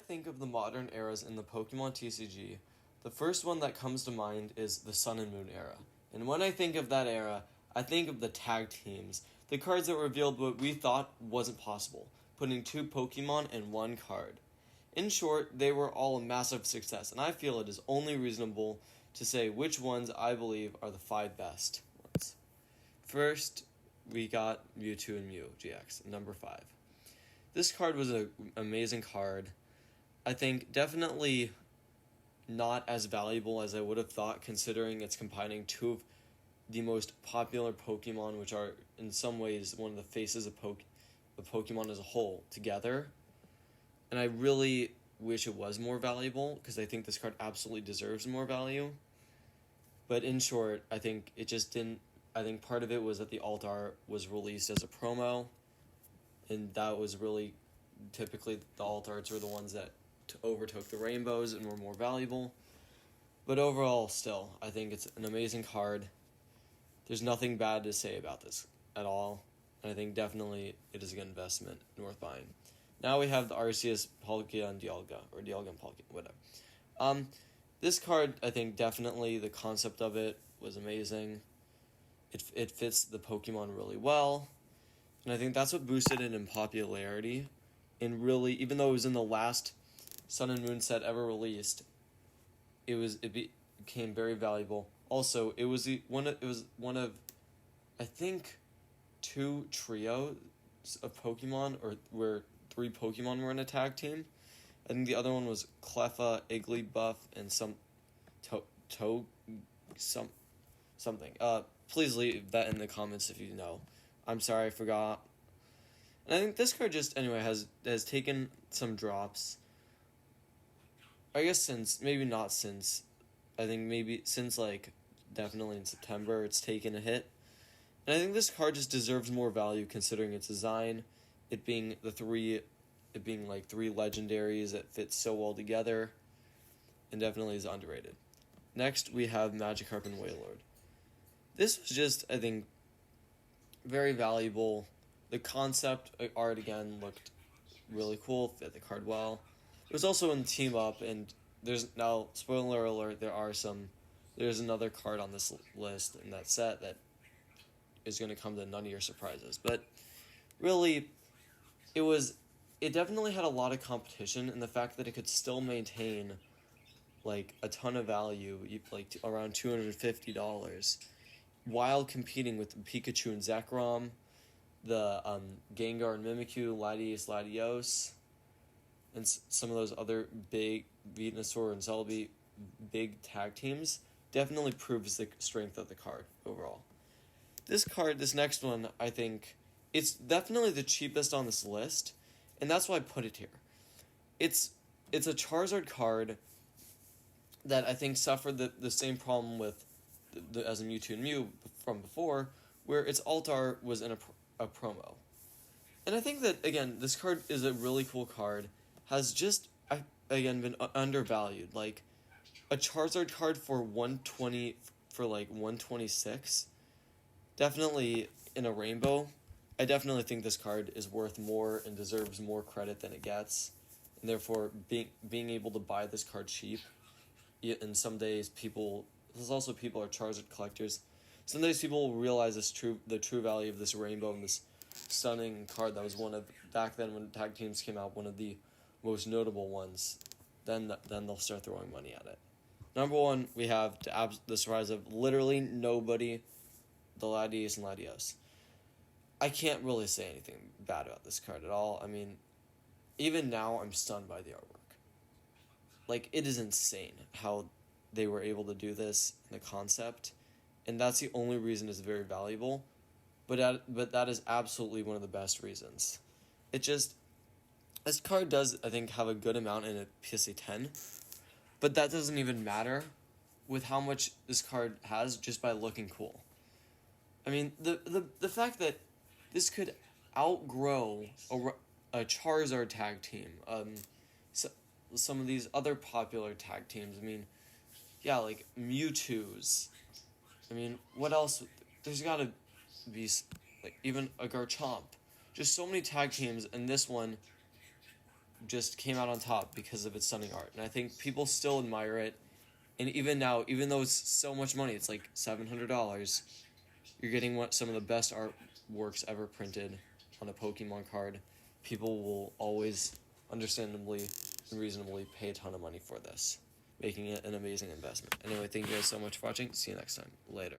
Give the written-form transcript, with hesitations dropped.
think of the modern eras in the Pokemon TCG, the first one that comes to mind is the Sun and Moon era. And when I think of that era, I think of the tag teams, the cards that revealed what we thought wasn't possible, putting two Pokemon in one card. In short, they were all a massive success, and I feel it is only reasonable to say which ones I believe are the 5 best ones. First, we got Mewtwo and Mew GX, number 5. This card was an amazing card. I think definitely not as valuable as I would have thought, considering it's combining two of the most popular Pokemon, which are in some ways one of the faces of Pokemon as a whole, together. And I really wish it was more valuable, because I think this card absolutely deserves more value. But in short, I think it just didn't. I think part of it was that the alt art was released as a promo, and that was really typically the alt arts were the ones that overtook the rainbows and were more valuable. But overall, still, I think it's an amazing card. There's nothing bad to say about this at all, and I think definitely it is a good investment and worth buying. Now we have the Arceus Palkia and Dialga, or Dialga and Palkia, whatever. This card, I think definitely the concept of it was amazing. It fits the Pokemon really well, and I think that's what boosted it in popularity. And really, even though it was in the last Sun and Moon set ever released, it became very valuable. Also, it was one of I think 2 trios of Pokemon, or where 3 Pokemon were in a tag team. I think the other one was Cleffa, Igglybuff, and something. Please leave that in the comments if you know. I'm sorry, I forgot. And I think this card just, anyway, has taken some drops. I guess maybe not since, I think maybe since, definitely in September, it's taken a hit. And I think this card just deserves more value considering its design, it being 3 legendaries that fit so well together, and definitely is underrated. Next, we have Magikarp and Wailord. This was just, I think, very valuable. The concept art, again, looked really cool, fit the card well. It was also in Team Up, and there's now, spoiler alert, there's another card on this list in that set that is going to come to none of your surprises. But really, it definitely had a lot of competition, and the fact that it could still maintain a ton of value, around $250, while competing with Pikachu and Zekrom, the Gengar and Mimikyu, Latios, and some of those other big Venusaur and Celebi big tag teams, definitely proves the strength of the card overall. This next one, I think, it's definitely the cheapest on this list, and that's why I put it here. It's a Charizard card that I think suffered the same problem with as a Mewtwo and Mew from before, where its alt art was in a promo. And I think that, again, this card is a really cool card, has just, again, been undervalued. A Charizard card for $126, definitely in a rainbow, I definitely think this card is worth more and deserves more credit than it gets. And therefore, being able to buy this card cheap, and some days people are Charizard collectors. Some days people will realize the true value of this rainbow and this stunning card that was one of, back then when tag teams came out, one of the most notable ones. Then they'll start throwing money at it. Number 1, we have the surprise of literally nobody, the Latios and Latios. I can't really say anything bad about this card at all. I mean, even now I'm stunned by the artwork. It is insane how they were able to do this in the concept, and that's the only reason it's very valuable. But that is absolutely one of the best reasons. This card does, I think, have a good amount in a PSA 10, but that doesn't even matter with how much this card has just by looking cool. I mean, the fact that this could outgrow a Charizard tag team, some of these other popular tag teams. I mean, yeah, Mewtwo's. I mean, what else? There's got to be, even a Garchomp. Just so many tag teams, and this one just came out on top because of its stunning art. And I think people still admire it. And even now, even though it's so much money, it's like $700, you're getting some of the best artworks ever printed on a Pokemon card. People will always, understandably and reasonably, pay a ton of money for this, making it an amazing investment. Anyway, thank you guys so much for watching. See you next time. Later.